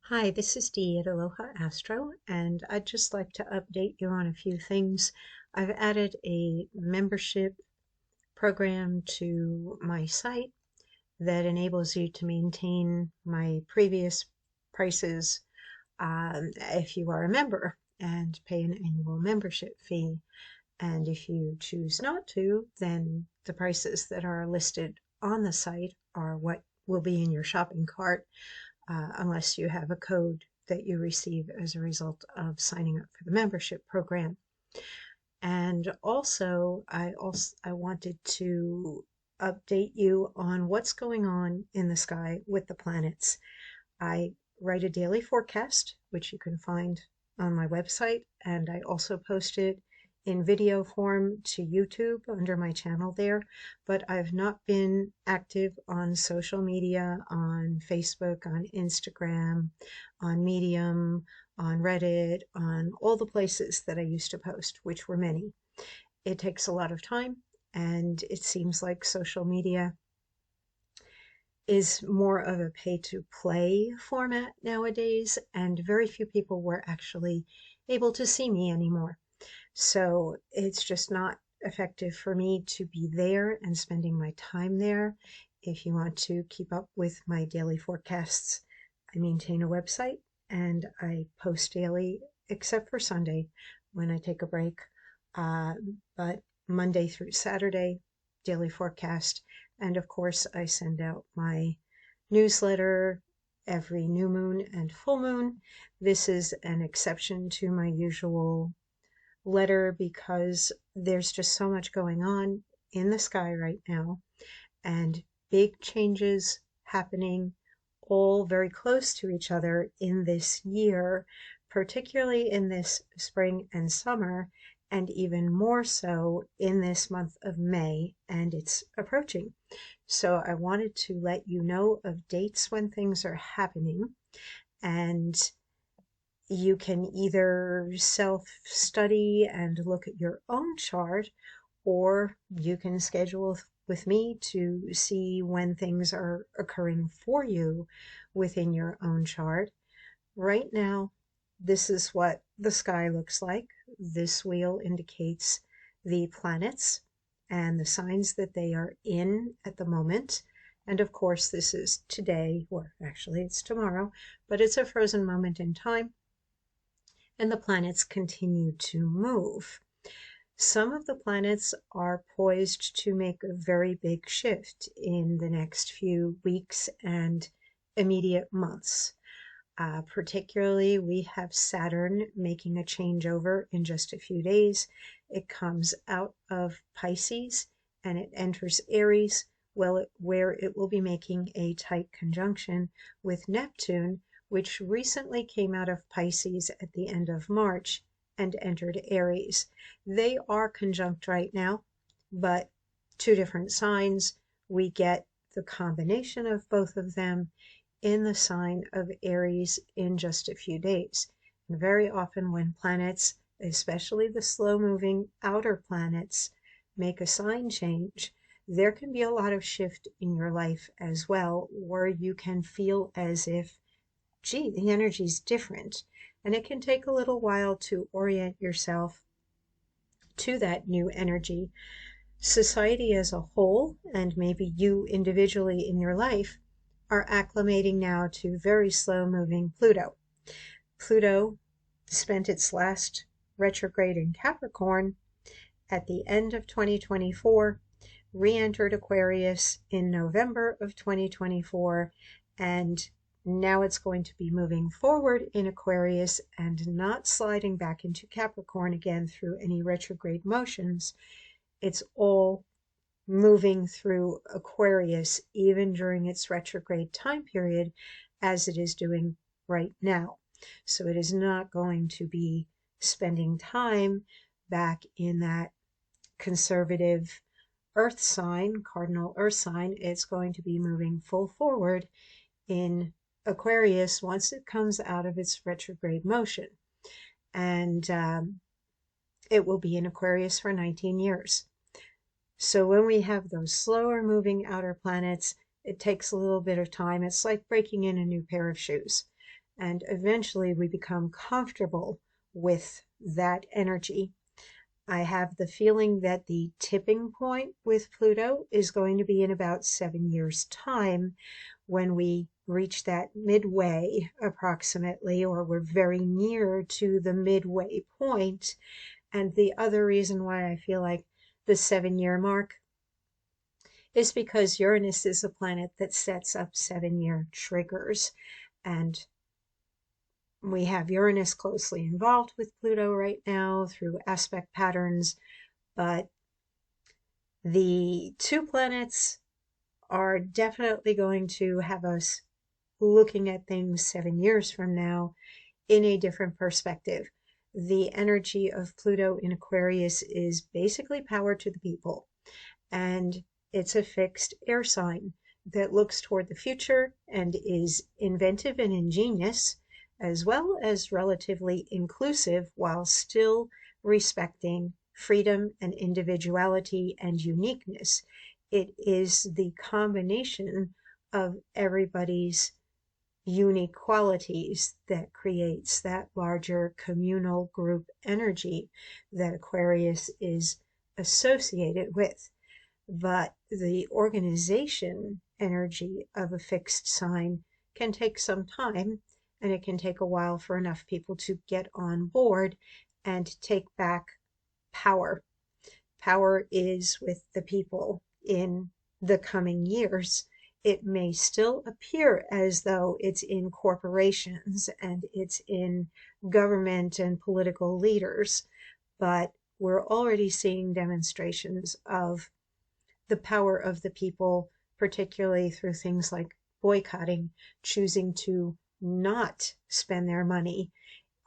Hi, this is Dee at Aloha Astro, and I'd just like to update you on a few things. I've added a membership program to my site that enables you to maintain my previous prices if you are a member and pay an annual membership fee. And if you choose not to, then the prices that are listed on the site are what will be in your shopping cart unless you have a code that you receive as a result of signing up for the membership program. And I wanted to update you on what's going on in the sky with the planets. I write a daily forecast, which you can find on my website, and I also post it in video form to YouTube under my channel there, but I've not been active on social media, on Facebook, on Instagram, on Medium, on Reddit, on all the places that I used to post, which were many. It takes a lot of time, and it seems like social media is more of a pay-to-play format nowadays, and very few people were actually able to see me anymore. So it's just not effective for me to be there and spending my time there. If you want to keep up with my daily forecasts, I maintain a website and I post daily, except for Sunday when I take a break. But Monday through Saturday, daily forecast. And of course, I send out my newsletter every new moon and full moon. This is an exception to my usual letter because there's just so much going on in the sky right now and big changes happening all very close to each other in this year, particularly in this spring and summer, and even more so in this month of May, and it's approaching. So I wanted to let you know of dates when things are happening, and you can either self-study and look at your own chart, or you can schedule with me to see when things are occurring for you within your own chart. Right now, this is what the sky looks like. This wheel indicates the planets and the signs that they are in at the moment. And of course, this is today, or actually it's tomorrow, but it's a frozen moment in time, and the planets continue to move. Some of the planets are poised to make a very big shift in the next few weeks and immediate months. Particularly, we have Saturn making a changeover in just a few days. It comes out of Pisces and it enters Aries, where it will be making a tight conjunction with Neptune, which recently came out of Pisces at the end of March and entered Aries. They are conjunct right now, but two different signs. We get the combination of both of them in the sign of Aries in just a few days. And very often when planets, especially the slow-moving outer planets, make a sign change, there can be a lot of shift in your life as well, where you can feel as if, gee, the energy's different. And it can take a little while to orient yourself to that new energy. Society as a whole, and maybe you individually in your life, are acclimating now to very slow-moving Pluto. Pluto spent its last retrograde in Capricorn at the end of 2024, re-entered Aquarius in November of 2024, and now it's going to be moving forward in Aquarius and not sliding back into Capricorn again through any retrograde motions. It's all moving through Aquarius even during its retrograde time period, as it is doing right now. So it is not going to be spending time back in that conservative earth sign, cardinal earth sign. It's going to be moving full forward in Aquarius once it comes out of its retrograde motion. And it will be in Aquarius for 19 years. So when we have those slower moving outer planets, it takes a little bit of time. It's like breaking in a new pair of shoes. and eventually we become comfortable with that energy. I have the feeling that the tipping point with Pluto is going to be in about 7 years' time, when we reach that midway approximately, or we're very near to the midway point. And the other reason why I feel like the 7 year mark is because Uranus is a planet that sets up 7 year triggers. And we have Uranus closely involved with Pluto right now through aspect patterns, but the two planets are definitely going to have us looking at things 7 years from now in a different perspective. The energy of Pluto in Aquarius is basically power to the people, and it's a fixed air sign that looks toward the future and is inventive and ingenious, as well as relatively inclusive while still respecting freedom and individuality and uniqueness. It is the combination of everybody's unique qualities that creates that larger communal group energy that Aquarius is associated with. But the organization energy of a fixed sign can take some time, and it can take a while for enough people to get on board and take back power. Power is with the people in the coming years. It may still appear as though it's in corporations and it's in government and political leaders, but we're already seeing demonstrations of the power of the people, particularly through things like boycotting, choosing to not spend their money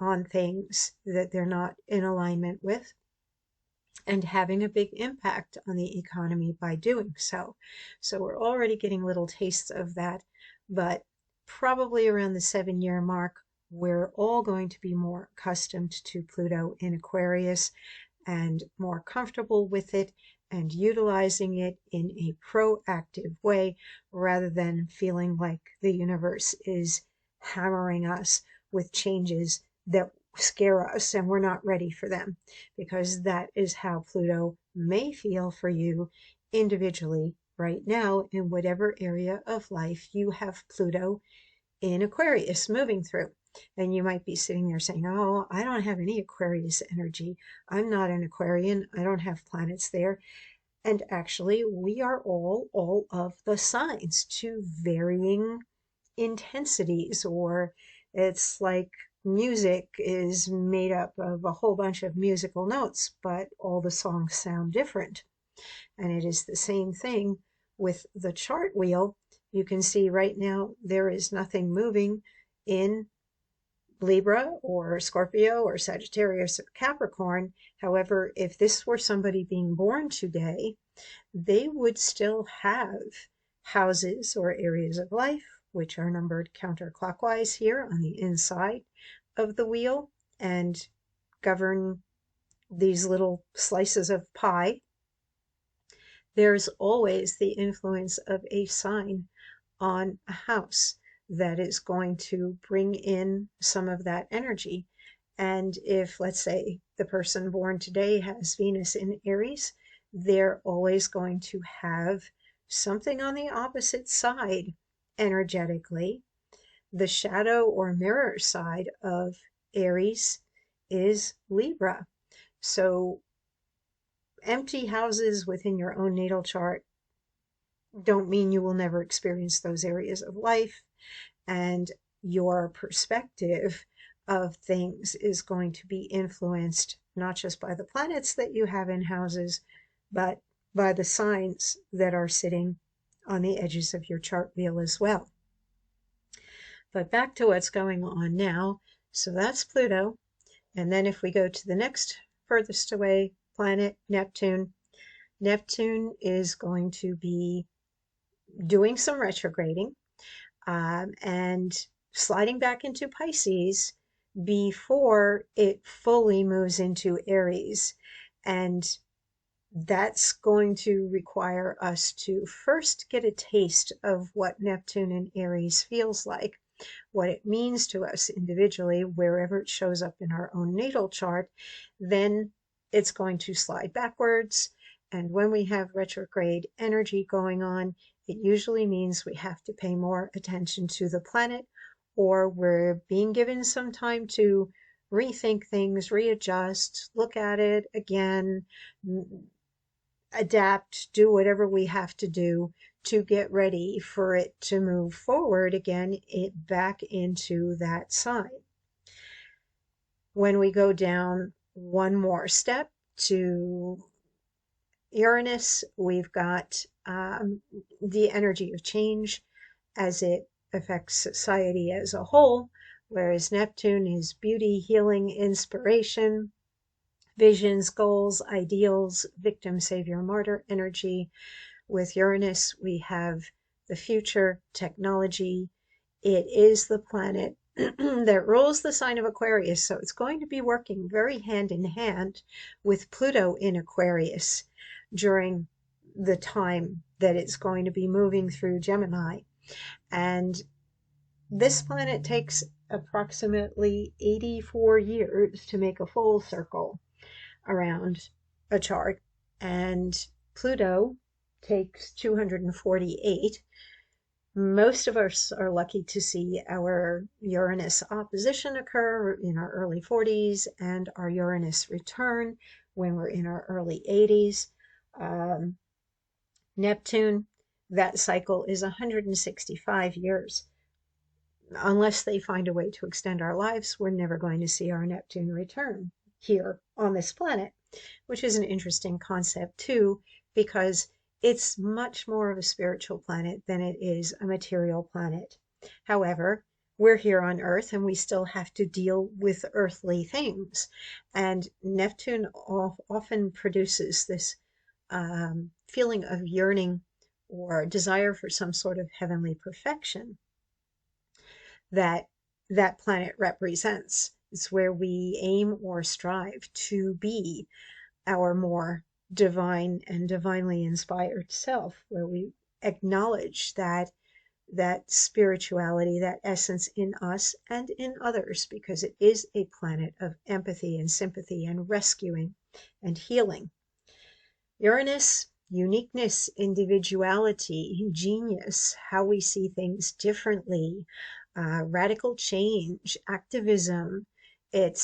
on things that they're not in alignment with, and having a big impact on the economy by doing so. So we're already getting little tastes of that, but probably around the 7 year mark, we're all going to be more accustomed to Pluto in Aquarius and more comfortable with it and utilizing it in a proactive way, rather than feeling like the universe is hammering us with changes that scare us and we're not ready for them, because that is how Pluto may feel for you individually right now in whatever area of life you have Pluto in Aquarius moving through. And you might be sitting there saying, oh, I don't have any Aquarius energy. I'm not an Aquarian. I don't have planets there. And actually, we are all of the signs to varying intensities, or it's like music is made up of a whole bunch of musical notes, but all the songs sound different. And it is the same thing with the chart wheel. You can see right now there is nothing moving in Libra or Scorpio or Sagittarius or Capricorn. However, if this were somebody being born today, they would still have houses or areas of life, which are numbered counterclockwise here on the inside of the wheel and govern these little slices of pie. There's always the influence of a sign on a house that is going to bring in some of that energy. And if, let's say, the person born today has Venus in Aries, they're always going to have something on the opposite side energetically. The shadow or mirror side of Aries is Libra. So empty houses within your own natal chart don't mean you will never experience those areas of life, and your perspective of things is going to be influenced not just by the planets that you have in houses, but by the signs that are sitting on the edges of your chart wheel as well. But back to what's going on now. So that's Pluto. And then if we go to the next furthest away planet, Neptune, Neptune is going to be doing some retrograding and sliding back into Pisces before it fully moves into Aries. And that's going to require us to first get a taste of what Neptune in Aries feels like. what it means to us individually, wherever it shows up in our own natal chart, then it's going to slide backwards. And when we have retrograde energy going on, it usually means we have to pay more attention to the planet, or we're being given some time to rethink things, readjust, look at it again, adapt, do whatever we have to do to get ready for it to move forward again, back into that sign. When we go down one more step to Uranus, we've got the energy of change as it affects society as a whole, whereas Neptune is beauty, healing, inspiration, visions, goals, ideals, victim, savior, martyr energy. With Uranus, we have the future, technology. It is the planet that rules the sign of Aquarius, so it's going to be working very hand in hand with Pluto in Aquarius during the time that it's going to be moving through Gemini. And this planet takes approximately 84 years to make a full circle around a chart, and Pluto takes 248. Most of us are lucky to see our Uranus opposition occur in our early 40s and our Uranus return when we're in our early 80s. Neptune, that cycle is 165 years. Unless they find a way to extend our lives, we're never going to see our Neptune return here on this planet, which is an interesting concept too, because it's much more of a spiritual planet than it is a material planet. However, we're here on Earth and we still have to deal with earthly things. And Neptune often produces this feeling of yearning or desire for some sort of heavenly perfection that that planet represents. It's where we aim or strive to be our more divine and divinely inspired self, where we acknowledge that spirituality, that essence in us and in others, because it is a planet of empathy and sympathy and rescuing and healing. Uranus, uniqueness, individuality, genius, how we see things differently, radical change, activism. It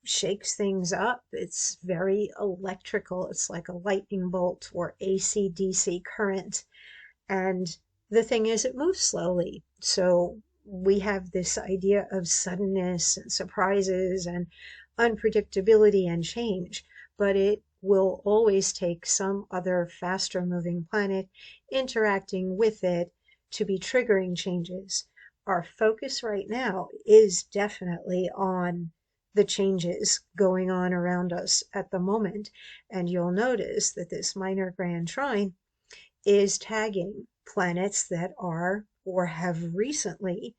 shakes things up. It's very electrical. It's like a lightning bolt or AC/DC current. And the thing is, it moves slowly. So we have this idea of suddenness and surprises and unpredictability and change, but it will always take some other faster moving planet interacting with it to be triggering changes. Our focus right now is definitely on the changes going on around us at the moment. And you'll notice that this minor grand trine is tagging planets that are or have recently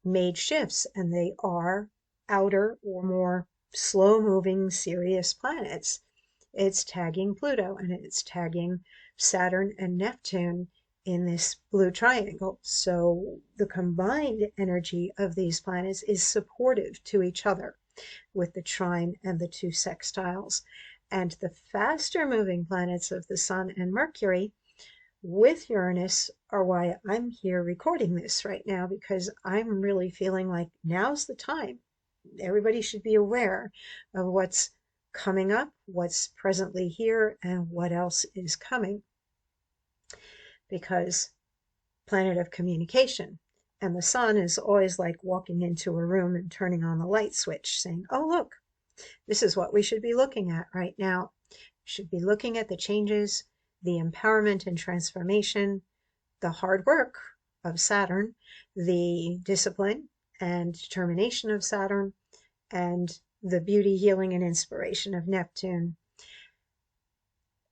made shifts, and they are outer or more slow moving serious planets. It's tagging Pluto and it's tagging Saturn and Neptune in this blue triangle. So the combined energy of these planets is supportive to each other with the trine and the two sextiles. And the faster moving planets of the Sun and Mercury with Uranus are why I'm here recording this right now, because I'm really feeling like now's the time. Everybody should be aware of what's coming up, what's presently here, and what else is coming. Because planet of communication, and the Sun is always like walking into a room and turning on the light switch saying, oh look, this is what we should be looking at right now. We should be looking at the changes, the empowerment and transformation, the hard work of Saturn, the discipline and determination of Saturn, and the beauty, healing, and inspiration of Neptune.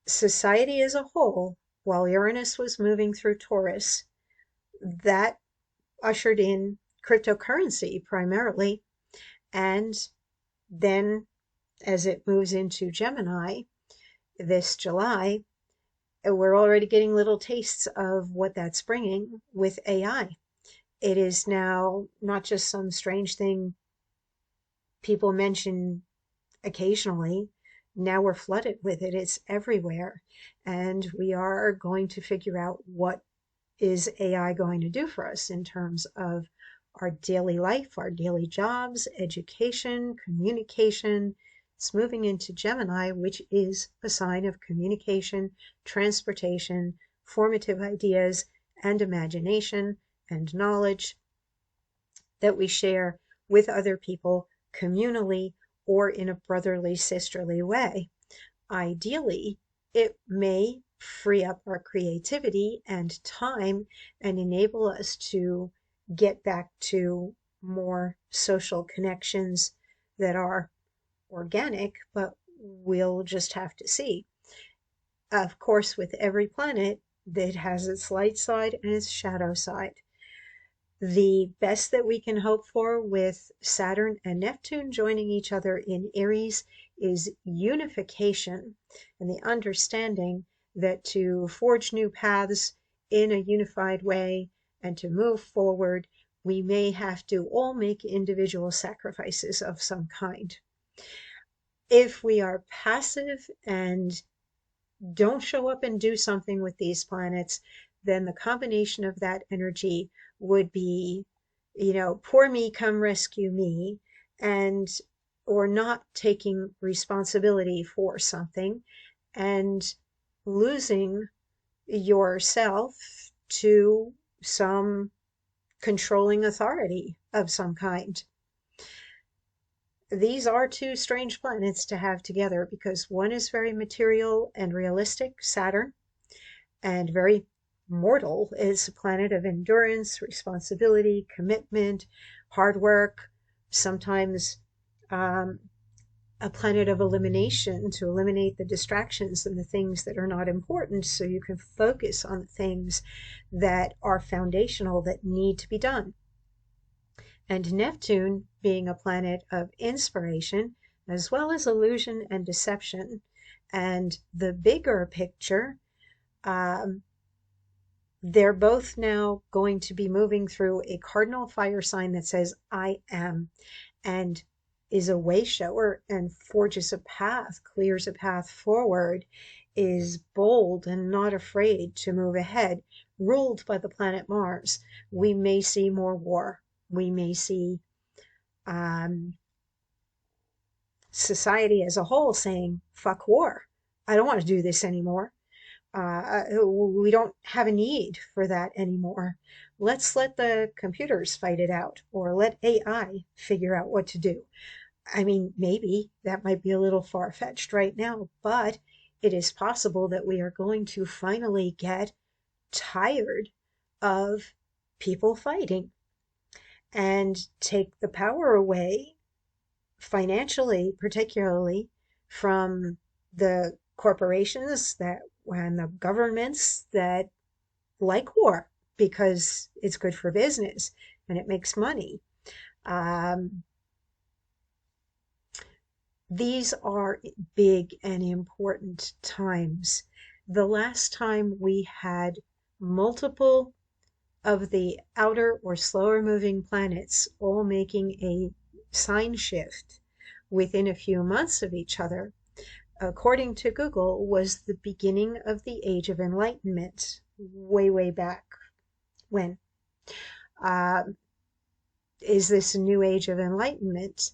Society as a whole, while Uranus was moving through Taurus, that ushered in cryptocurrency primarily. And then as it moves into Gemini this July, we're already getting little tastes of what that's bringing with AI It is now not just some strange thing people mention occasionally. Now we're flooded with it. It's everywhere. And we are going to figure out what is AI going to do for us in terms of our daily life, our daily jobs, education, communication. It's moving into Gemini, which is a sign of communication, transportation, formative ideas, and imagination and knowledge that we share with other people communally or in a brotherly, sisterly way. Ideally, it may free up our creativity and time and enable us to get back to more social connections that are organic, but we'll just have to see. Of course, with every planet, it has its light side and its shadow side. The best that we can hope for with Saturn and Neptune joining each other in Aries is unification and the understanding that to forge new paths in a unified way and to move forward, we may have to all make individual sacrifices of some kind. If we are passive and don't show up and do something with these planets, then the combination of that energy would be, poor me, come rescue me, and or not taking responsibility for something and losing yourself to some controlling authority of some kind. These are two strange planets to have together because one is very material and realistic, Saturn, and very mortal is a planet of endurance, responsibility, commitment, hard work, sometimes a planet of elimination to eliminate the distractions and the things that are not important so you can focus on the things that are foundational that need to be done. And Neptune being a planet of inspiration as well as illusion and deception. And the bigger picture, they're both now going to be moving through a cardinal fire sign that says, I am, and is a way shower and forges a path, clears a path forward, is bold and not afraid to move ahead, ruled by the planet Mars. We may see more war. We may see society as a whole saying, fuck war. I don't want to do this anymore. We don't have a need for that anymore. Let's let the computers fight it out or let AI figure out what to do. I mean, maybe that might be a little far-fetched right now, but it is possible that we are going to finally get tired of people fighting and take the power away, financially particularly, from the corporations that and the governments that like war because it's good for business and it makes money. These are big and important times. The last time we had multiple of the outer or slower moving planets all making a sign shift within a few months of each other, according to Google, was the beginning of the Age of Enlightenment, way, way back when. Is this a new Age of Enlightenment?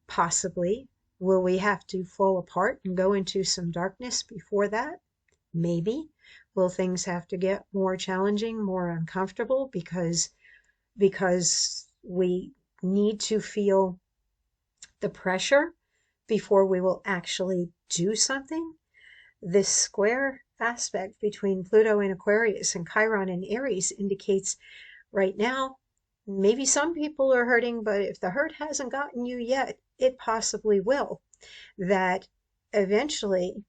Possibly. Will we have to fall apart and go into some darkness before that? Maybe. Will things have to get more challenging, more uncomfortable because we need to feel the pressure before we will actually do something? This square aspect between Pluto in Aquarius and Chiron in Aries indicates right now, maybe some people are hurting, but if the hurt hasn't gotten you yet, it possibly will. That eventually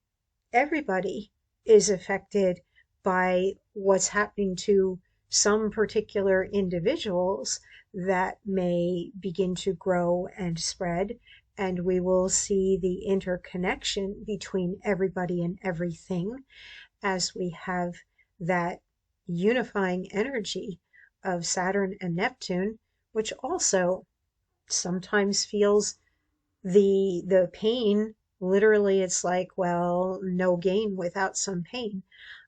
everybody is affected by what's happening to some particular individuals that may begin to grow and spread, and we will see the interconnection between everybody and everything as we have that unifying energy of Saturn and Neptune, which also sometimes feels the pain. Literally, it's like, well, no gain without some pain.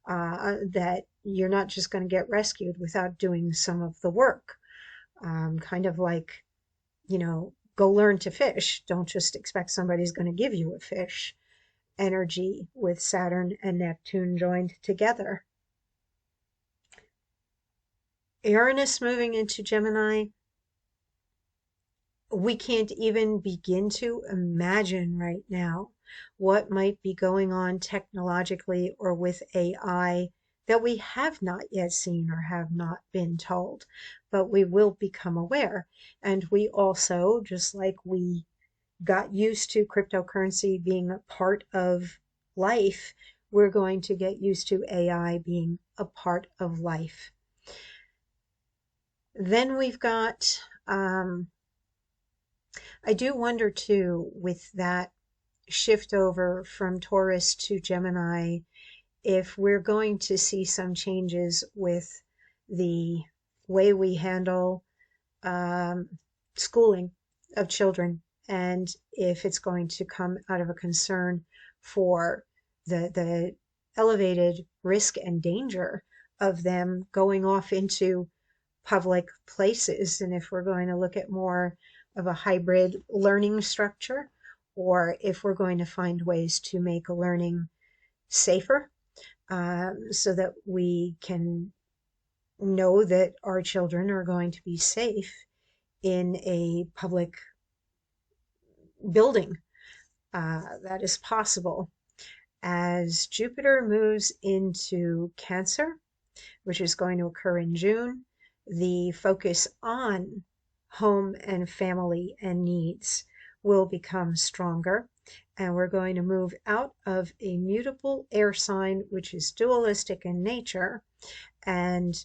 That you're not just going to get rescued without doing some of the work. Kind of like, go learn to fish. Don't just expect somebody's going to give you a fish. Energy with Saturn and Neptune joined together. Uranus moving into Gemini, we can't even begin to imagine right now what might be going on technologically or with AI that we have not yet seen or have not been told, but we will become aware. And we also, just like we got used to cryptocurrency being a part of life, we're going to get used to AI being a part of life. Then we've got, I do wonder too, with that shift over from Taurus to Gemini, if we're going to see some changes with the way we handle schooling of children, and if it's going to come out of a concern for the elevated risk and danger of them going off into public places, and if we're going to look at more of a hybrid learning structure, or if we're going to find ways to make learning safer, so that we can know that our children are going to be safe in a public building. That is possible. As Jupiter moves into Cancer, which is going to occur in June, the focus on home and family and needs will become stronger. And we're going to move out of a mutable air sign, which is dualistic in nature and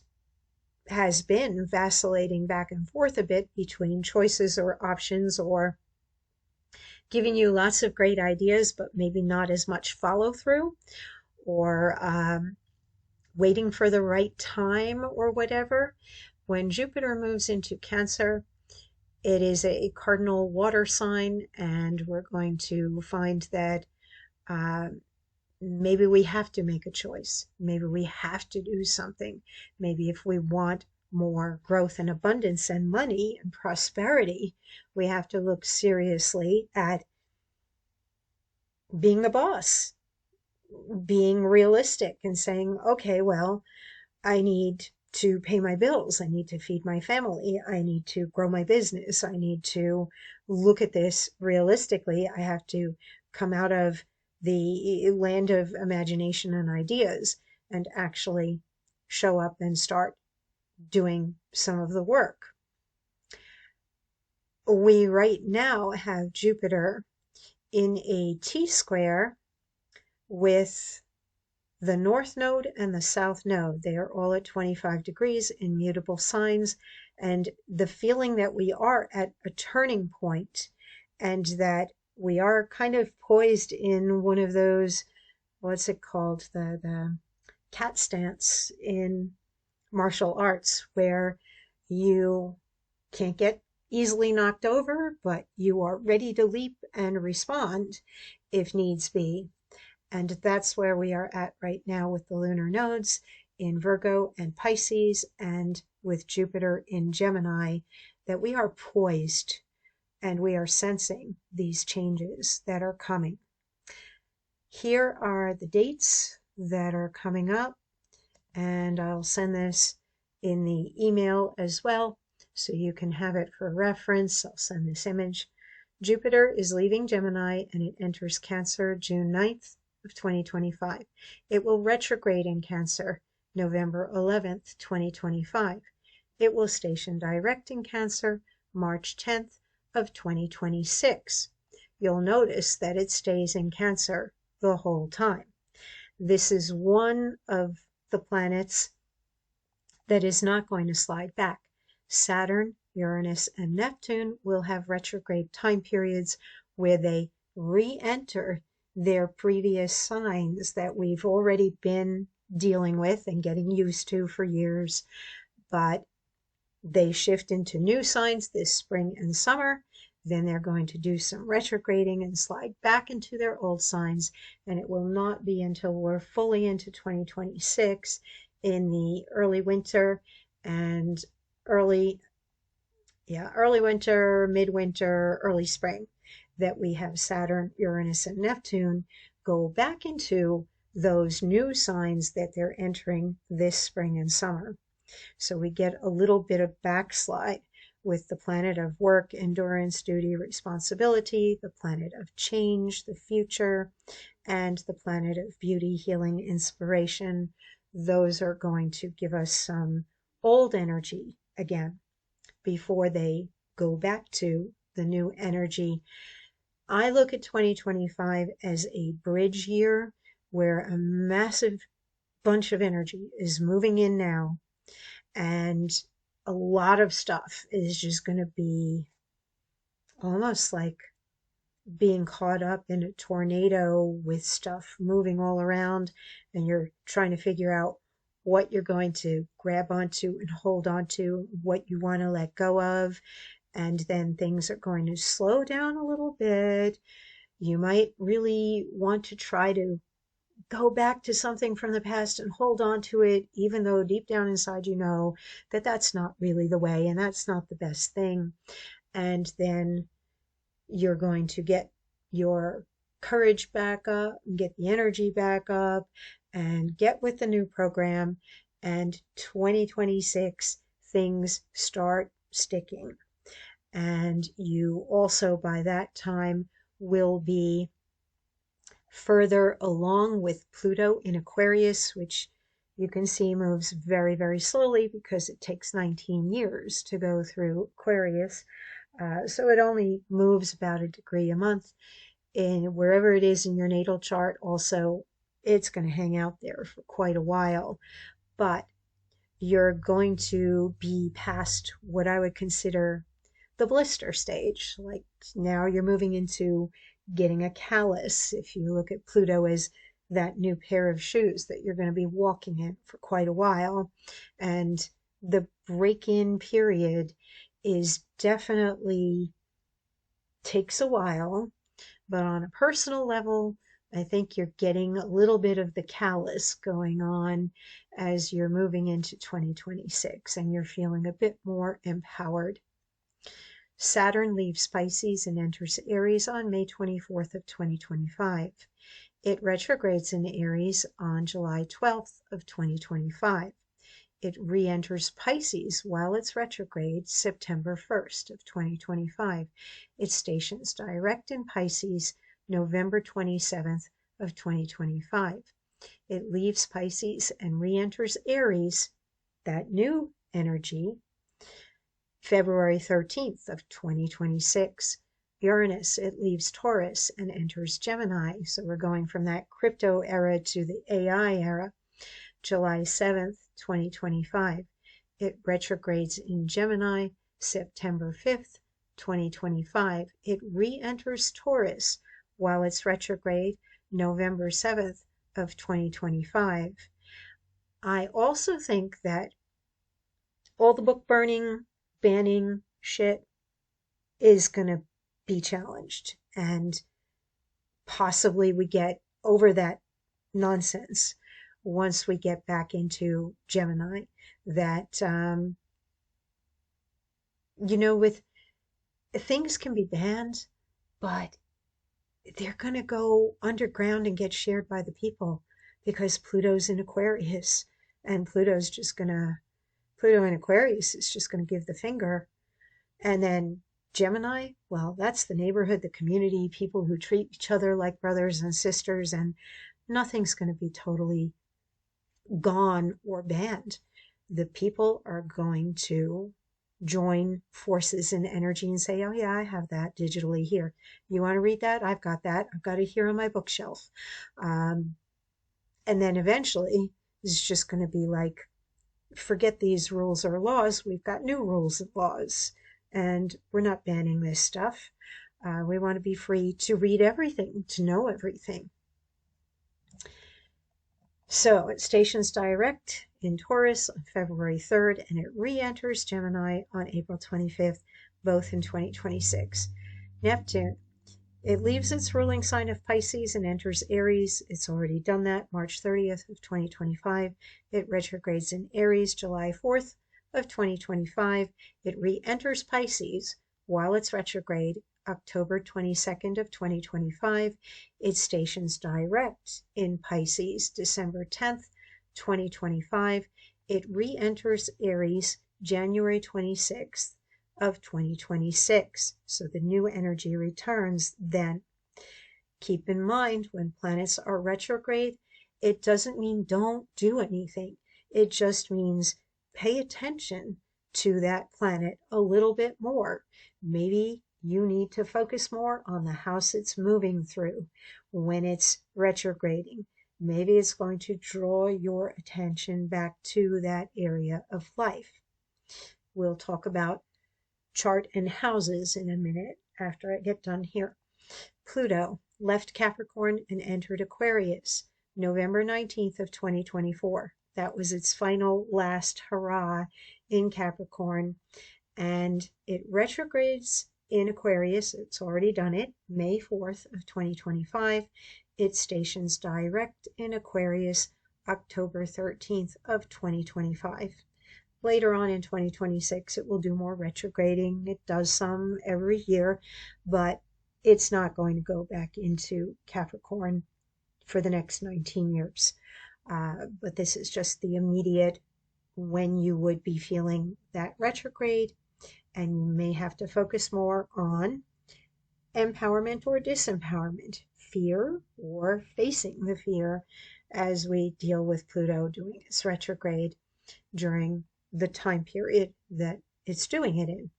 has been vacillating back and forth a bit between choices or options, or giving you lots of great ideas, but maybe not as much follow through, or waiting for the right time or whatever. When Jupiter moves into Cancer, it is a cardinal water sign, and we're going to find that maybe we have to make a choice. Maybe we have to do something. Maybe if we want more growth and abundance and money and prosperity, we have to look seriously at being the boss, being realistic and saying, okay, well, I need to pay my bills. I need to feed my family. I need to grow my business. I need to look at this realistically. I have to come out of the land of imagination and ideas and actually show up and start doing some of the work. We right now have Jupiter in a T-square with the North Node and the South Node. They are all at 25 degrees in mutable signs, and the feeling that we are at a turning point, and that we are kind of poised in one of those, what's it called, the cat stance in martial arts, where you can't get easily knocked over, but you are ready to leap and respond if needs be. And that's where we are at right now with the lunar nodes in Virgo and Pisces, and with Jupiter in Gemini, that we are poised and we are sensing these changes that are coming. Here are the dates that are coming up, and I'll send this in the email as well, so you can have it for reference. I'll send this image. Jupiter is leaving Gemini and it enters Cancer June 9th of 2025. It will retrograde in Cancer November 11th, 2025. It will station direct in Cancer March 10th of 2026. You'll notice that it stays in Cancer the whole time. This is one of the planets that is not going to slide back. Saturn, Uranus, and Neptune will have retrograde time periods where they re-enter their previous signs that we've already been dealing with and getting used to for years. But They shift into new signs this spring and summer. Then they're going to do some retrograding and slide back into their old signs. And it will not be until we're fully into 2026 in the early winter and early winter, midwinter, early spring that we have Saturn, Uranus, and Neptune go back into those new signs that they're entering this spring and summer. So we get a little bit of backslide with the planet of work, endurance, duty, responsibility, the planet of change, the future, and the planet of beauty, healing, inspiration. Those are going to give us some old energy again before they go back to the new energy. I look at 2025 as a bridge year where a massive bunch of energy is moving in now, and a lot of stuff is just going to be almost like being caught up in a tornado with stuff moving all around, and you're trying to figure out what you're going to grab onto and hold onto, what you want to let go of. And then things are going to slow down a little bit. You might really want to try to go back to something from the past and hold on to it, even though deep down inside you know that that's not really the way and that's not the best thing. And then you're going to get your courage back up, get the energy back up, and get with the new program. And 2026, things start sticking. And you also, by that time, will be further along with Pluto in Aquarius, which you can see moves very, very slowly because it takes 19 years to go through Aquarius. So it only moves about a degree a month. And wherever it is in your natal chart, also, it's going to hang out there for quite a while. But you're going to be past what I would consider the blister stage. Like now you're moving into getting a callus. If you look at Pluto as that new pair of shoes that you're going to be walking in for quite a while. And the break-in period is definitely takes a while, but on a personal level, I think you're getting a little bit of the callus going on as you're moving into 2026 and you're feeling a bit more empowered. Saturn leaves Pisces and enters Aries on May 24th of 2025. It retrogrades in Aries on July 12th of 2025. It re-enters Pisces while it's retrograde September 1st of 2025. It stations direct in Pisces November 27th of 2025. It leaves Pisces and re-enters Aries, that new energy, February 13th of 2026. Uranus, it leaves Taurus and enters Gemini. So we're going from that crypto era to the AI era. July 7th, 2025. It retrogrades in Gemini September 5th, 2025. It re-enters Taurus while it's retrograde November 7th of 2025. I also think that all the book burning, banning shit is going to be challenged, and possibly we get over that nonsense once we get back into Gemini. That with things can be banned, but they're going to go underground and get shared by the people because Pluto's in Aquarius, and Pluto in Aquarius is just going to give the finger. And then Gemini, well, that's the neighborhood, the community, people who treat each other like brothers and sisters, and nothing's going to be totally gone or banned. The people are going to join forces in energy and say, oh yeah, I have that digitally here. You want to read that? I've got that. I've got it here on my bookshelf. And then eventually it's just going to be like, forget these rules or laws. We've got new rules and laws, and we're not banning this stuff. We want to be free to read everything, to know everything. So it stations direct in Taurus on February 3rd, and it re-enters Gemini on April 25th, both in 2026. Neptune, it leaves its ruling sign of Pisces and enters Aries. It's already done that March 30th of 2025. It retrogrades in Aries July 4th of 2025. It re-enters Pisces while it's retrograde October 22nd of 2025. It stations direct in Pisces December 10th, 2025. It re-enters Aries January 26th of 2026. So the new energy returns then. Keep in mind, when planets are retrograde, it doesn't mean don't do anything. It just means pay attention to that planet a little bit more. Maybe you need to focus more on the house it's moving through when it's retrograding. Maybe it's going to draw your attention back to that area of life. We'll talk about chart and houses in a minute after I get done here. Pluto left Capricorn and entered Aquarius November 19th of 2024. That was its final last hurrah in Capricorn, and it retrogrades in Aquarius. It's already done it May 4th of 2025. It stations direct in Aquarius October 13th of 2025. Later on in 2026, it will do more retrograding. It does some every year, but it's not going to go back into Capricorn for the next 19 years. But this is just the immediate when you would be feeling that retrograde, and you may have to focus more on empowerment or disempowerment, fear or facing the fear as we deal with Pluto doing its retrograde during the time period that it's doing it in.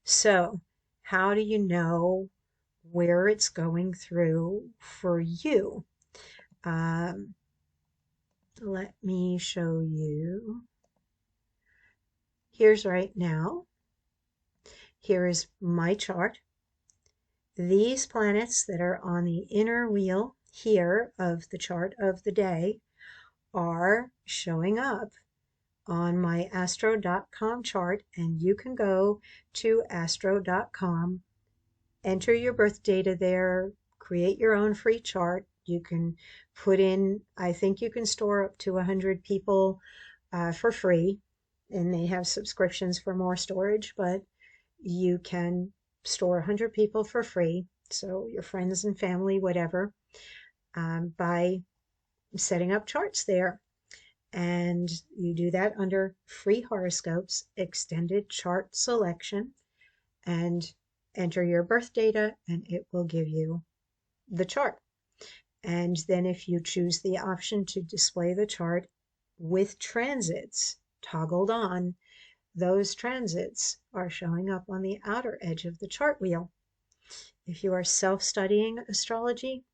So, how do you know where it's going through for you? Let me show you. Here's right now. Here is my chart. These planets that are on the inner wheel here of the chart of the day are showing up on my astro.com chart, and you can go to astro.com, enter your birth data there, create your own free chart. You can put in, I think you can store up to 100 people for free, and they have subscriptions for more storage, but you can store 100 people for free, so your friends and family, whatever, by setting up charts there. And you do that under free horoscopes, extended chart selection, and enter your birth data, and it will give you the chart. And then if you choose the option to display the chart with transits toggled on, those transits are showing up on the outer edge of the chart wheel. If you are self-studying astrology,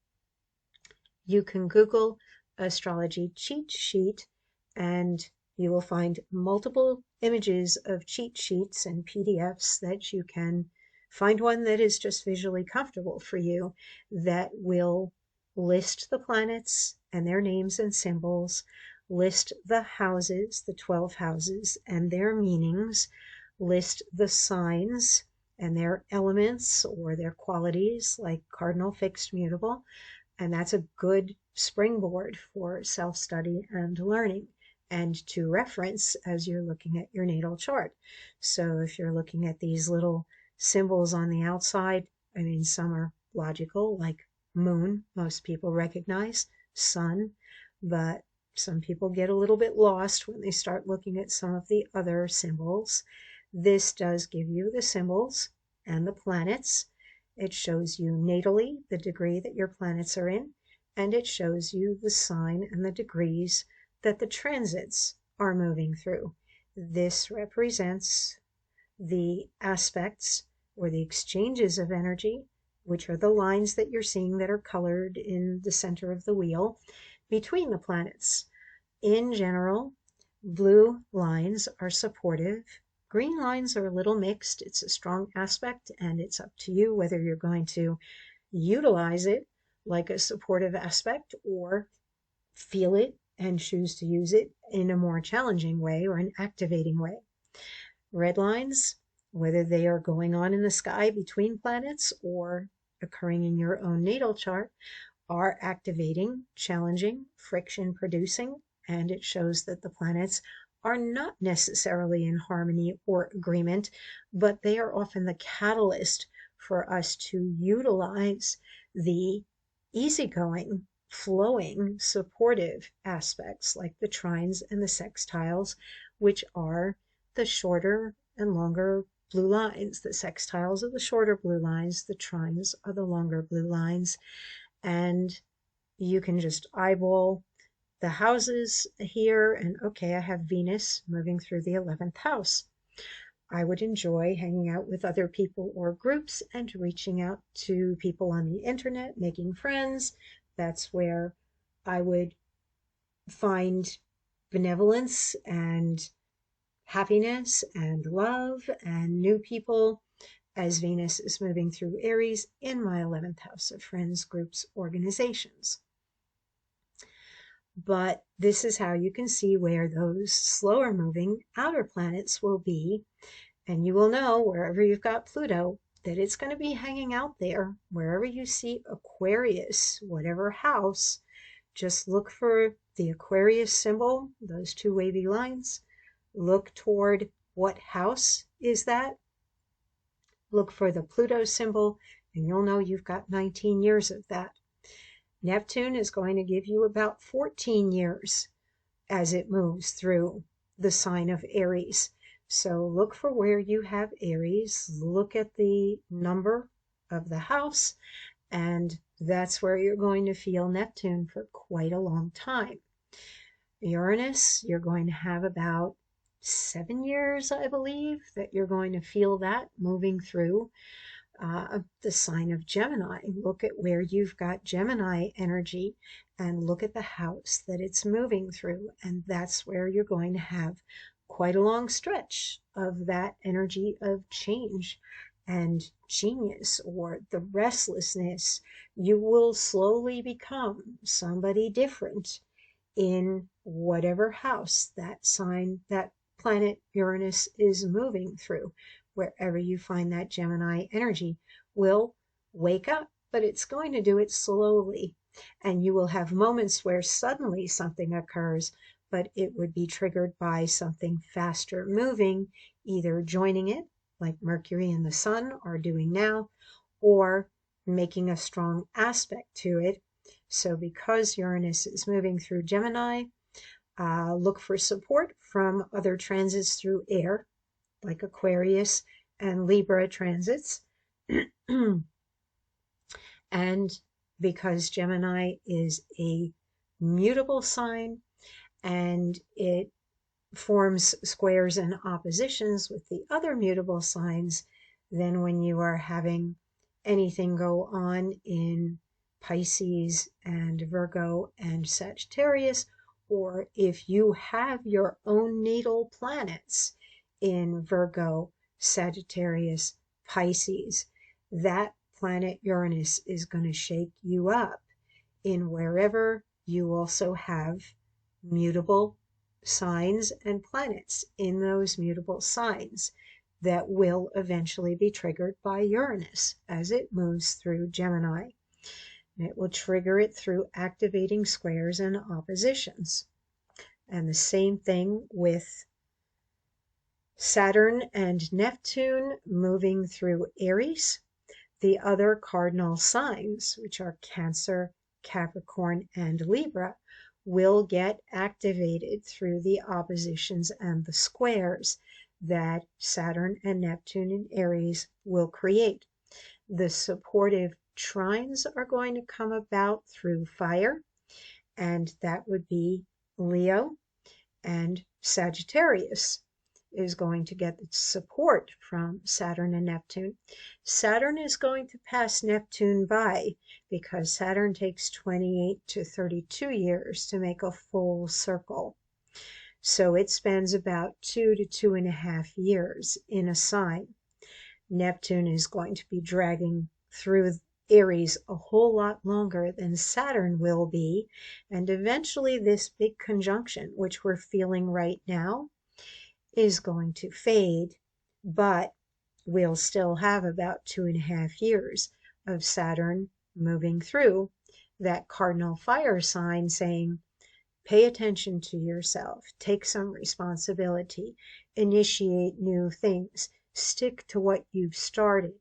you can Google astrology cheat sheet, and you will find multiple images of cheat sheets and PDFs that you can find one that is just visually comfortable for you, that will list the planets and their names and symbols, list the houses, the 12 houses and their meanings, list the signs and their elements or their qualities, like cardinal, fixed, mutable. And that's a good springboard for self-study and learning, and to reference as you're looking at your natal chart. So if you're looking at these little symbols on the outside, I mean, some are logical, like moon, most people recognize, sun, but some people get a little bit lost when they start looking at some of the other symbols. This does give you the symbols and the planets. It shows you natally the degree that your planets are in, and it shows you the sign and the degrees that the transits are moving through. This represents the aspects or the exchanges of energy, which are the lines that you're seeing that are colored in the center of the wheel, between the planets. In general, blue lines are supportive. Green lines are a little mixed. It's a strong aspect, and it's up to you whether you're going to utilize it like a supportive aspect or feel it and choose to use it in a more challenging way or an activating way. Red lines, whether they are going on in the sky between planets or occurring in your own natal chart, are activating, challenging, friction producing, and it shows that the planets are not necessarily in harmony or agreement, but they are often the catalyst for us to utilize the easygoing, flowing, supportive aspects like the trines and the sextiles, which are the shorter and longer blue lines. The sextiles are the shorter blue lines, the trines are the longer blue lines, and you can just eyeball the houses here, and okay, I have Venus moving through the 11th house. I would enjoy hanging out with other people or groups and reaching out to people on the internet, making friends. That's where I would find benevolence and happiness and love and new people as Venus is moving through Aries in my 11th house of friends, groups, organizations. But this is how you can see where those slower moving outer planets will be. And you will know wherever you've got Pluto that it's going to be hanging out there. Wherever you see Aquarius, whatever house, just look for the Aquarius symbol, those two wavy lines. Look toward what house is that. Look for the Pluto symbol, and you'll know you've got 19 years of that. Neptune is going to give you about 14 years as it moves through the sign of Aries. So look for where you have Aries, look at the number of the house, and that's where you're going to feel Neptune for quite a long time. Uranus, you're going to have about 7 years, I believe, that you're going to feel that moving through the sign of Gemini. Look at where you've got Gemini energy and look at the house that it's moving through. And that's where you're going to have quite a long stretch of that energy of change and genius or the restlessness. You will slowly become somebody different in whatever house that sign, that planet Uranus is moving through. Wherever you find that Gemini energy will wake up, but it's going to do it slowly. And you will have moments where suddenly something occurs, but it would be triggered by something faster moving, either joining it, like Mercury and the Sun are doing now, or making a strong aspect to it. So because Uranus is moving through Gemini, look for support from other transits through air, like Aquarius and Libra transits. And because Gemini is a mutable sign and it forms squares and oppositions with the other mutable signs, then when you are having anything go on in Pisces and Virgo and Sagittarius, or if you have your own natal planets in Virgo, Sagittarius, Pisces, that planet Uranus is going to shake you up in wherever you also have mutable signs and planets in those mutable signs that will eventually be triggered by Uranus as it moves through Gemini. And it will trigger it through activating squares and oppositions. And the same thing with Saturn and Neptune moving through Aries. The other cardinal signs, which are Cancer, Capricorn, and Libra, will get activated through the oppositions and the squares that Saturn and Neptune in Aries will create. The supportive trines are going to come about through fire, and that would be Leo, and Sagittarius is going to get support from Saturn and Neptune. Saturn is going to pass Neptune by because Saturn takes 28 to 32 years to make a full circle. So it spends about 2 to 2.5 years in a sign. Neptune is going to be dragging through Aries a whole lot longer than Saturn will be. And eventually this big conjunction, which we're feeling right now, is going to fade, but we'll still have about 2.5 years of Saturn moving through that cardinal fire sign saying, pay attention to yourself, take some responsibility, initiate new things, stick to what you've started.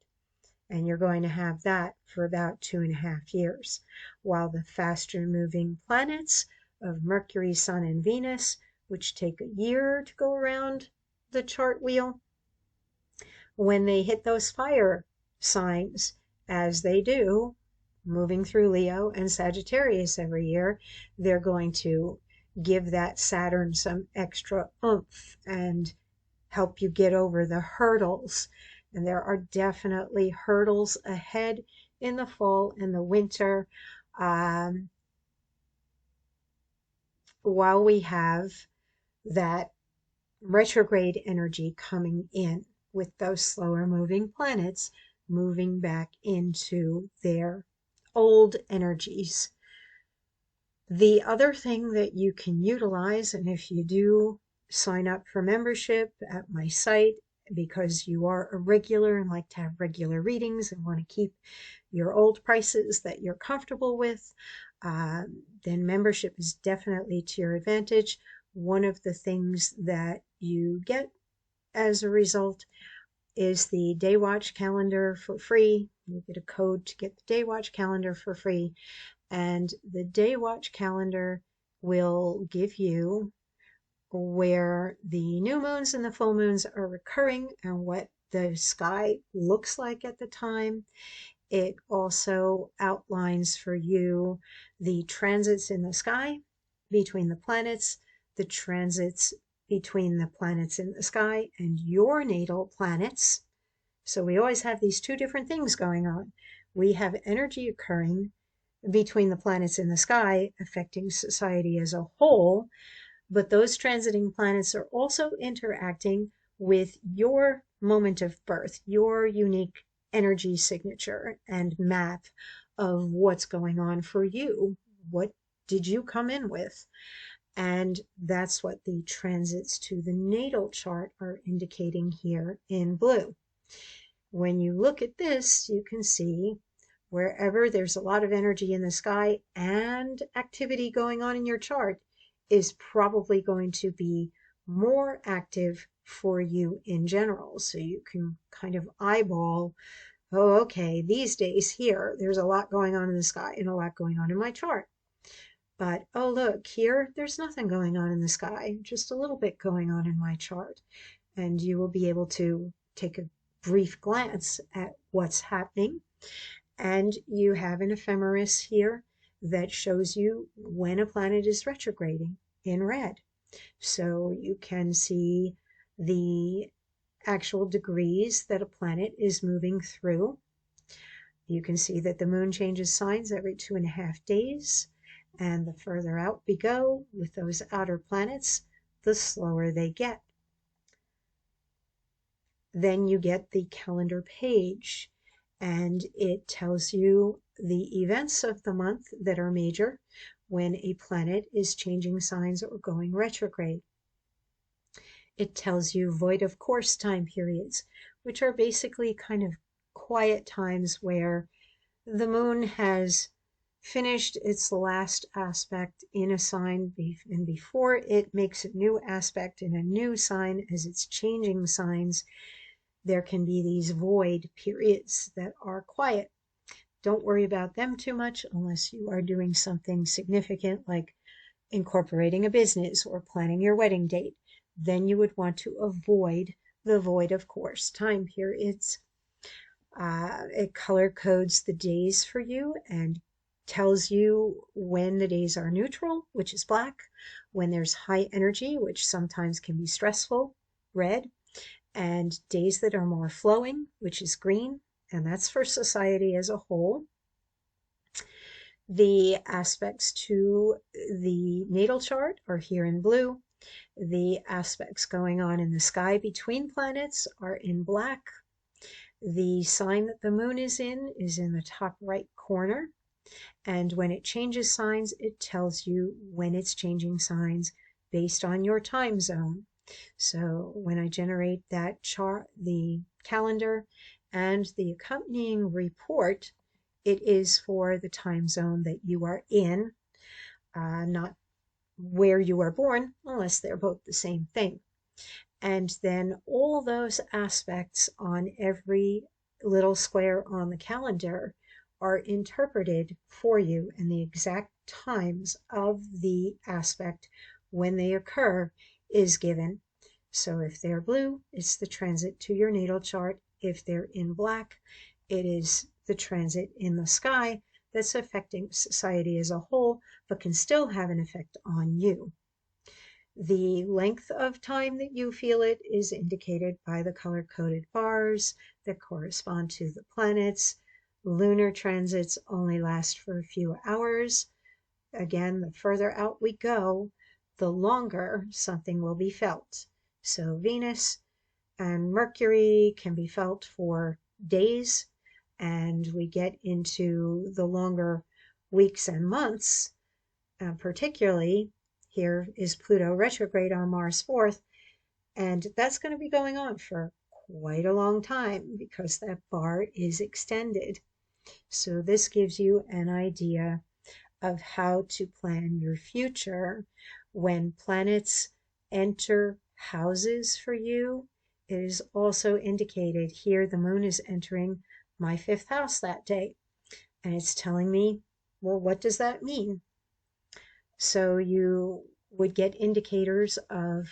And you're going to have that for about 2.5 years. While the faster moving planets of Mercury, Sun, and Venus, which take a year to go around the chart wheel, when they hit those fire signs, as they do, moving through Leo and Sagittarius every year, they're going to give that Saturn some extra oomph and help you get over the hurdles. And there are definitely hurdles ahead in the fall and the winter. While we have that retrograde energy coming in with those slower moving planets moving back into their old energies. The other thing that you can utilize, and if you do sign up for membership at my site because you are a regular and like to have regular readings and want to keep your old prices that you're comfortable with, then membership is definitely to your advantage. One of the things that you get as a result is the Day Watch calendar for free. You get a code to get the Day Watch calendar for free. And the Day Watch calendar will give you where the new moons and the full moons are recurring and what the sky looks like at the time. It also outlines for you the transits in the sky between the planets, the transits between the planets in the sky and your natal planets. So we always have these two different things going on. We have energy occurring between the planets in the sky affecting society as a whole, but those transiting planets are also interacting with your moment of birth, your unique energy signature and map of what's going on for you. What did you come in with? And that's what the transits to the natal chart are indicating here in blue. When you look at this, you can see wherever there's a lot of energy in the sky and activity going on in your chart is probably going to be more active for you in general. So you can kind of eyeball, oh, okay, these days here, there's a lot going on in the sky and a lot going on in my chart. But, oh, look, here, there's nothing going on in the sky, just a little bit going on in my chart. And you will be able to take a brief glance at what's happening. And you have an ephemeris here that shows you when a planet is retrograding in red. So you can see the actual degrees that a planet is moving through. You can see that the moon changes signs every 2.5 days. And the further out we go with those outer planets, the slower they get. Then you get the calendar page, and it tells you the events of the month that are major when a planet is changing signs or going retrograde. It tells you void of course time periods, which are basically kind of quiet times where the moon has finished its last aspect in a sign, and before it makes a new aspect in a new sign as it's changing signs, there can be these void periods that are quiet. Don't worry about them too much unless you are doing something significant like incorporating a business or planning your wedding date. Then you would want to avoid the void of course time periods. It color codes the days for you and tells you when the days are neutral, which is black, when there's high energy, which sometimes can be stressful, red, and days that are more flowing, which is green, and that's for society as a whole. The aspects to the natal chart are here in blue. The aspects going on in the sky between planets are in black. The sign that the moon is in the top right corner. And when it changes signs, it tells you when it's changing signs based on your time zone. So when I generate that chart, the calendar and the accompanying report, it is for the time zone that you are in, not where you are born, unless they're both the same thing. And then all those aspects on every little square on the calendar are interpreted for you, and the exact times of the aspect when they occur is given. So if they're blue, it's the transit to your natal chart. If they're in black, it is the transit in the sky that's affecting society as a whole, but can still have an effect on you. The length of time that you feel it is indicated by the color-coded bars that correspond to the planets. Lunar transits only last for a few hours. Again, the further out we go, the longer something will be felt. So Venus and Mercury can be felt for days, and we get into the longer weeks and months, particularly here is Pluto retrograde on Mars 4th, and that's going to be going on for quite a long time because that bar is extended. So this gives you an idea of how to plan your future. When planets enter houses for you, it is also indicated here the moon is entering my 5th house that day. And it's telling me, well, what does that mean? So you would get indicators of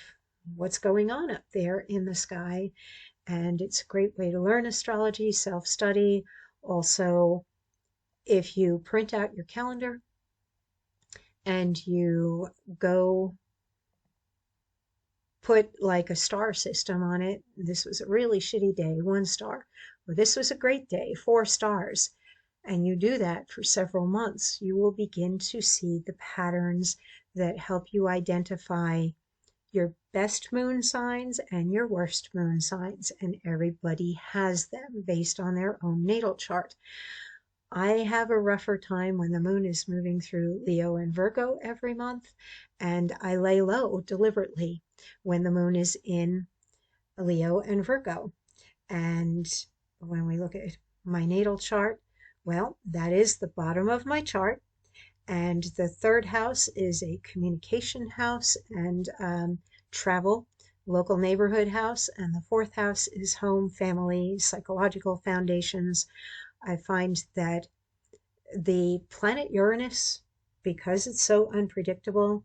what's going on up there in the sky. And it's a great way to learn astrology, self-study. Also, if you print out your calendar and you go put like a star system on it, this was a really shitty day, 1 star. Well, this was a great day, 4 stars. And you do that for several months, you will begin to see the patterns that help you identify your best moon signs and your worst moon signs. And everybody has them based on their own natal chart. I have a rougher time when the moon is moving through Leo and Virgo every month, and I lay low deliberately when the moon is in Leo and Virgo. And when we look at my natal chart, well, that is the bottom of my chart. And the 3rd house is a communication house and travel, local neighborhood house. And the 4th house is home, family, psychological foundations. I find that the planet Uranus, because it's so unpredictable,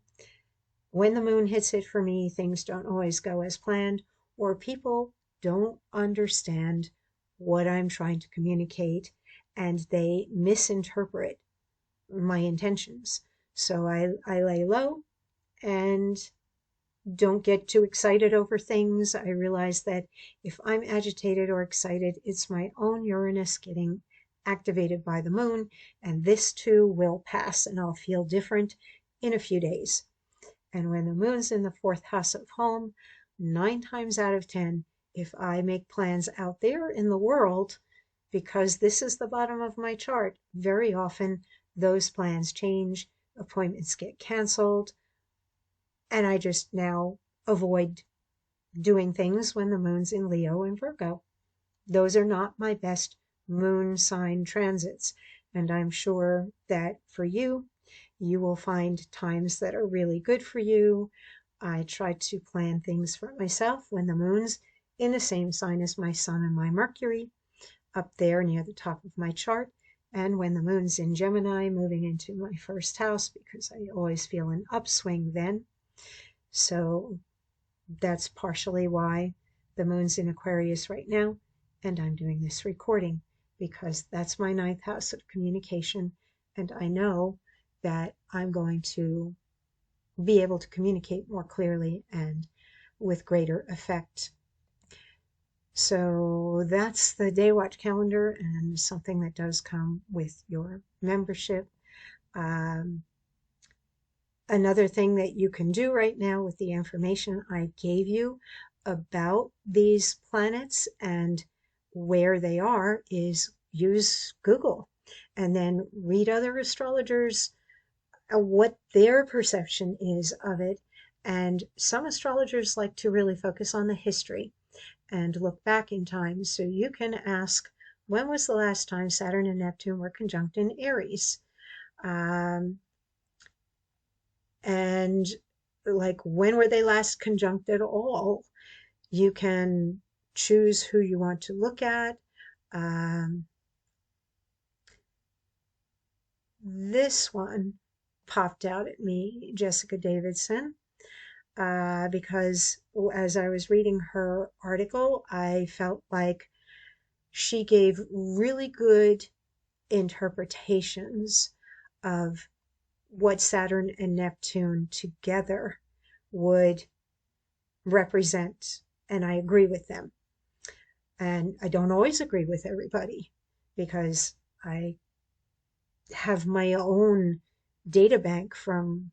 when the moon hits it for me, things don't always go as planned, or people don't understand what I'm trying to communicate and they misinterpret my intentions. So I lay low and don't get too excited over things. I realize that if I'm agitated or excited, it's my own Uranus getting activated by the moon, and this too will pass and I'll feel different in a few days. And when the moon's in the 4th house of home, 9 times out of 10, if I make plans out there in the world, because this is the bottom of my chart, very often those plans change, appointments get canceled, and I just now avoid doing things when the moon's in Leo and Virgo. Those are not my best moon sign transits, and I'm sure that for you, you will find times that are really good for you. I try to plan things for myself when the moon's in the same sign as my Sun and my Mercury, up there near the top of my chart, and when the moon's in Gemini, moving into my 1st house, because I always feel an upswing then. So that's partially why the moon's in Aquarius right now, and I'm doing this recording, because that's my 9th house of communication, and I know that I'm going to be able to communicate more clearly and with greater effect. So that's the Day Watch calendar, and something that does come with your membership. Another thing that you can do right now with the information I gave you about these planets and where they are is use Google and then read other astrologers, what their perception is of it. And some astrologers like to really focus on the history and look back in time. So you can ask, when was the last time Saturn and Neptune were conjunct in Aries? And like, when were they last conjunct at all? You can choose who you want to look at. This one popped out at me, Jessica Davidson, because as I was reading her article, I felt like she gave really good interpretations of what Saturn and Neptune together would represent, and I agree with them. And I don't always agree with everybody because I have my own data bank from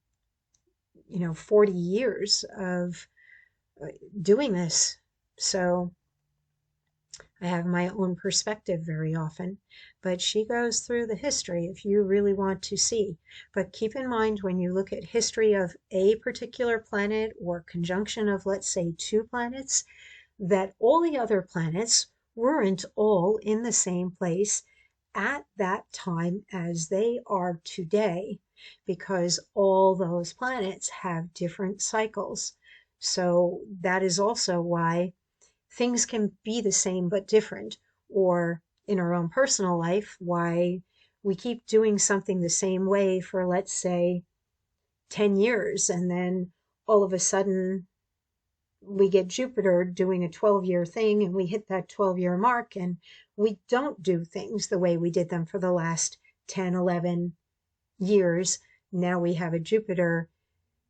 40 years of doing this. So I have my own perspective very often, but she goes through the history if you really want to see. But keep in mind, when you look at history of a particular planet or conjunction of, let's say, two planets, that all the other planets weren't all in the same place at that time as they are today, because all those planets have different cycles. So that is also why things can be the same but different, or in our own personal life, why we keep doing something the same way for, let's say, 10 years, and then all of a sudden we get Jupiter doing a 12-year thing and we hit that 12-year mark and we don't do things the way we did them for the last 10, 11 years. Now we have a Jupiter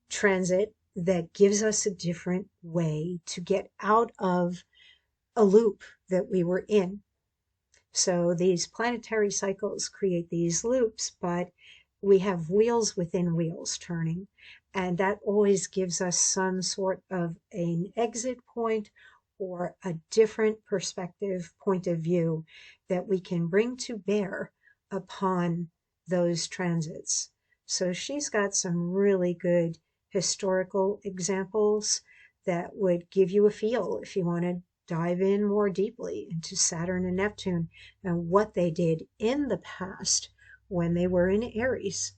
transit that gives us a different way to get out of a loop that we were in. So these planetary cycles create these loops, but we have wheels within wheels turning, and that always gives us some sort of an exit point or a different perspective, point of view that we can bring to bear upon those transits. So she's got some really good historical examples that would give you a feel if you want to dive in more deeply into Saturn and Neptune and what they did in the past when they were in Aries.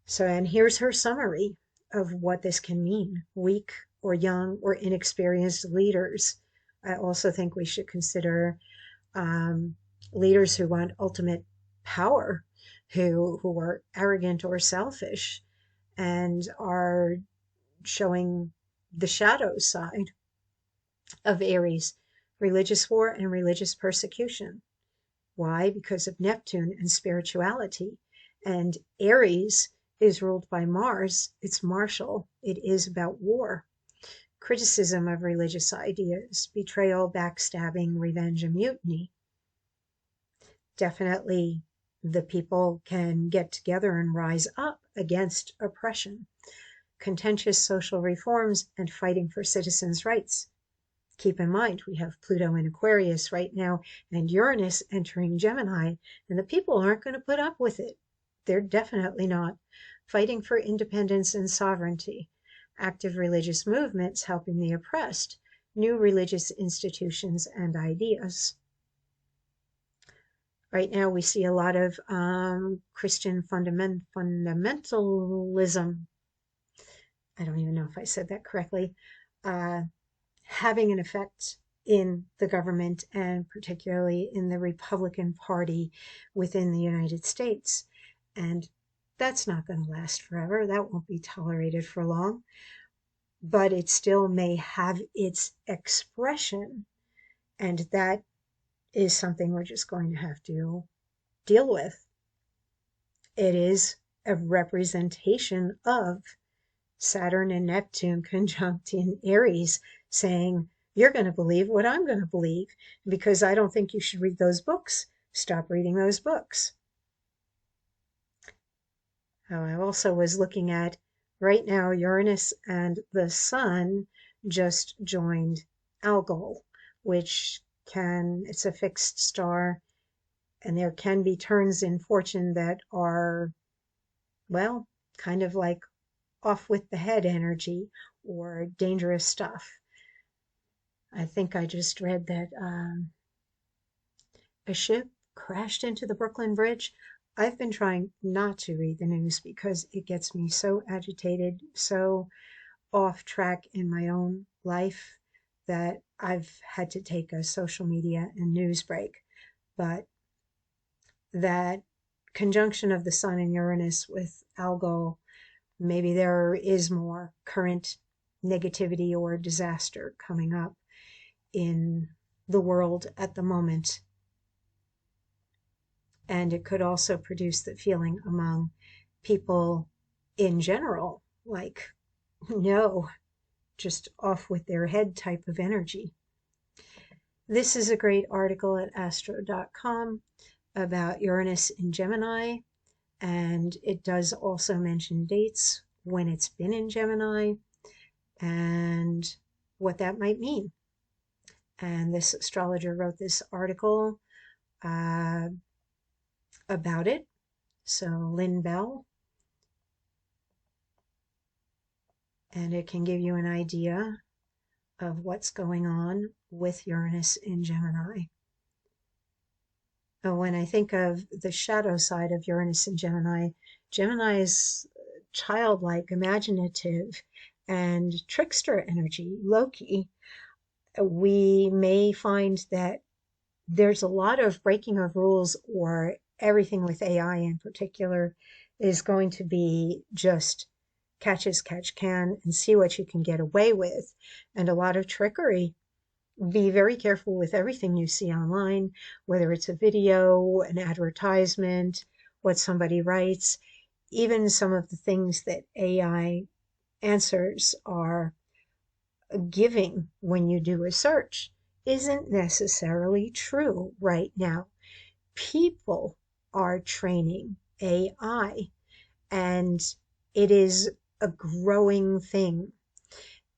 So, and here's her summary of what this can mean. Weak or young or inexperienced leaders. I also think we should consider leaders who want ultimate power, who are arrogant or selfish and are showing the shadow side of Aries, religious war and religious persecution. Why? Because of Neptune and spirituality. And Aries is ruled by Mars. It's martial. It is about war. Criticism of religious ideas, betrayal, backstabbing, revenge, and mutiny. Definitely the people can get together and rise up against oppression. Contentious social reforms and fighting for citizens' rights. Keep in mind, we have Pluto in Aquarius right now and Uranus entering Gemini, and the people aren't going to put up with it. They're definitely not. Fighting for independence and sovereignty. Active religious movements helping the oppressed. New religious institutions and ideas. Right now we see a lot of Christian fundamentalism. I don't even know if I said that correctly. Having an effect in the government and particularly in the Republican Party within the United States. And that's not going to last forever. That won't be tolerated for long. But it still may have its expression. And that is something we're just going to have to deal with. It is a representation of Saturn and Neptune conjunct in Aries, saying, you're going to believe what I'm going to believe because I don't think you should read those books. Stop reading those books. I also was looking at right now, Uranus and the Sun just joined Algol, which it's a fixed star, and there can be turns in fortune that are, well, kind of like off with the head energy or dangerous stuff. I think I just read that a ship crashed into the Brooklyn Bridge. I've been trying not to read the news because it gets me so agitated, so off track in my own life that I've had to take a social media and news break. But that conjunction of the Sun and Uranus with Algol, maybe there is more current negativity or disaster coming up in the world at the moment. And it could also produce the feeling among people in general, like, no, just off with their head type of energy. This is a great article at astro.com about Uranus in Gemini, and it does also mention dates when it's been in Gemini and what that might mean. And this astrologer wrote this article about it. So Lynn Bell. And it can give you an idea of what's going on with Uranus in Gemini. When I think of the shadow side of Uranus in Gemini, Gemini is childlike, imaginative, and trickster energy, Loki. We may find that there's a lot of breaking of rules, or everything with AI in particular is going to be just catch as catch can and see what you can get away with, and a lot of trickery. Be very careful with everything you see online, whether it's a video, an advertisement, what somebody writes, even some of the things that AI answers are giving when you do a search isn't necessarily true right now. People are training AI, and it is a growing thing.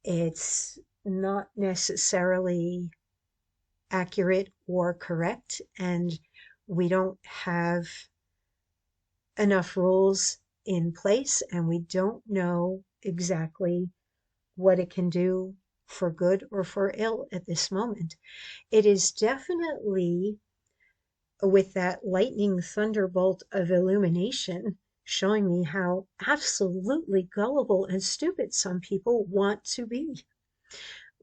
It's not necessarily accurate or correct, and we don't have enough rules in place, and we don't know exactly what it can do for good or for ill at this moment. It is definitely, with that lightning thunderbolt of illumination, showing me how absolutely gullible and stupid some people want to be.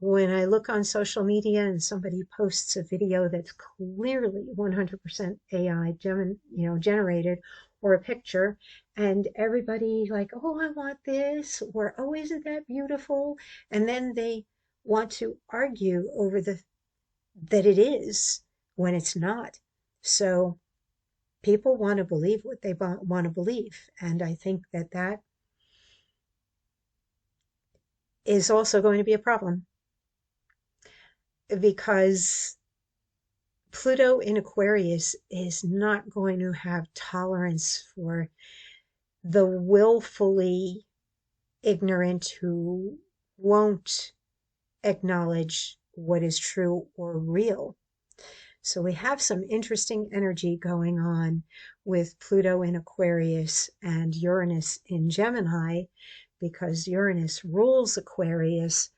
When I look on social media and somebody posts a video that's clearly 100% AI generated, or a picture, and everybody like, oh, I want this, or oh, isn't that beautiful? And then they want to argue over that it is when it's not. So people want to believe what they want to believe, and I think that is also going to be a problem, because Pluto in Aquarius is not going to have tolerance for the willfully ignorant who won't acknowledge what is true or real. So we have some interesting energy going on with Pluto in Aquarius and Uranus in Gemini, because Uranus rules Aquarius,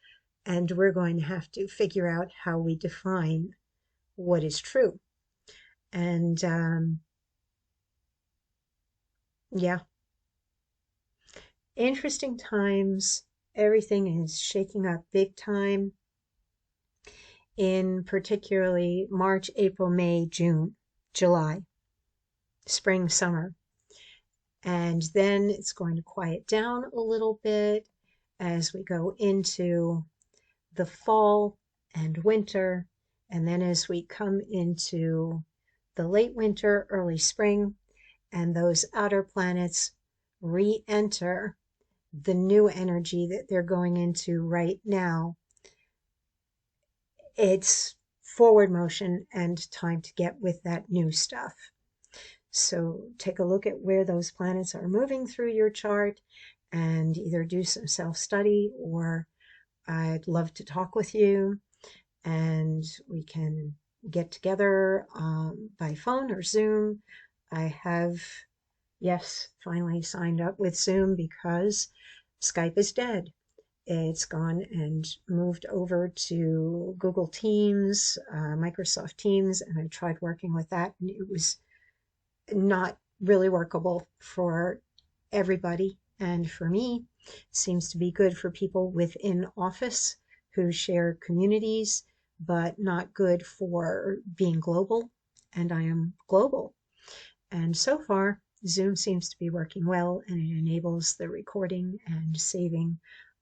and we're going to have to figure out how we define what is true. And yeah, interesting times. Everything is shaking up big time in particularly March, April, May, June, July, spring, summer. And then it's going to quiet down a little bit as we go into the fall and winter. And then as we come into the late winter, early spring, and those outer planets re-enter the new energy that they're going into right now, it's forward motion and time to get with that new stuff. So take a look at where those planets are moving through your chart, and either do some self-study, or I'd love to talk with you and we can get together by phone or Zoom. I have, yes, finally signed up with Zoom because Skype is dead. It's gone and moved over to Google Teams, Microsoft Teams, and I tried working with that, and it was not really workable for everybody. And for me, seems to be good for people within office who share communities, but not good for being global. And I am global. And so far, Zoom seems to be working well, and it enables the recording and saving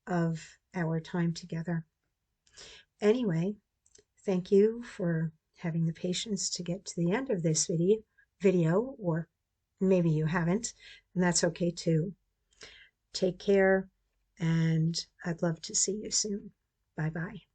of our time together. Anyway, thank you for having the patience to get to the end of this video, or maybe you haven't, and that's okay too. Take care, and I'd love to see you soon. Bye-bye.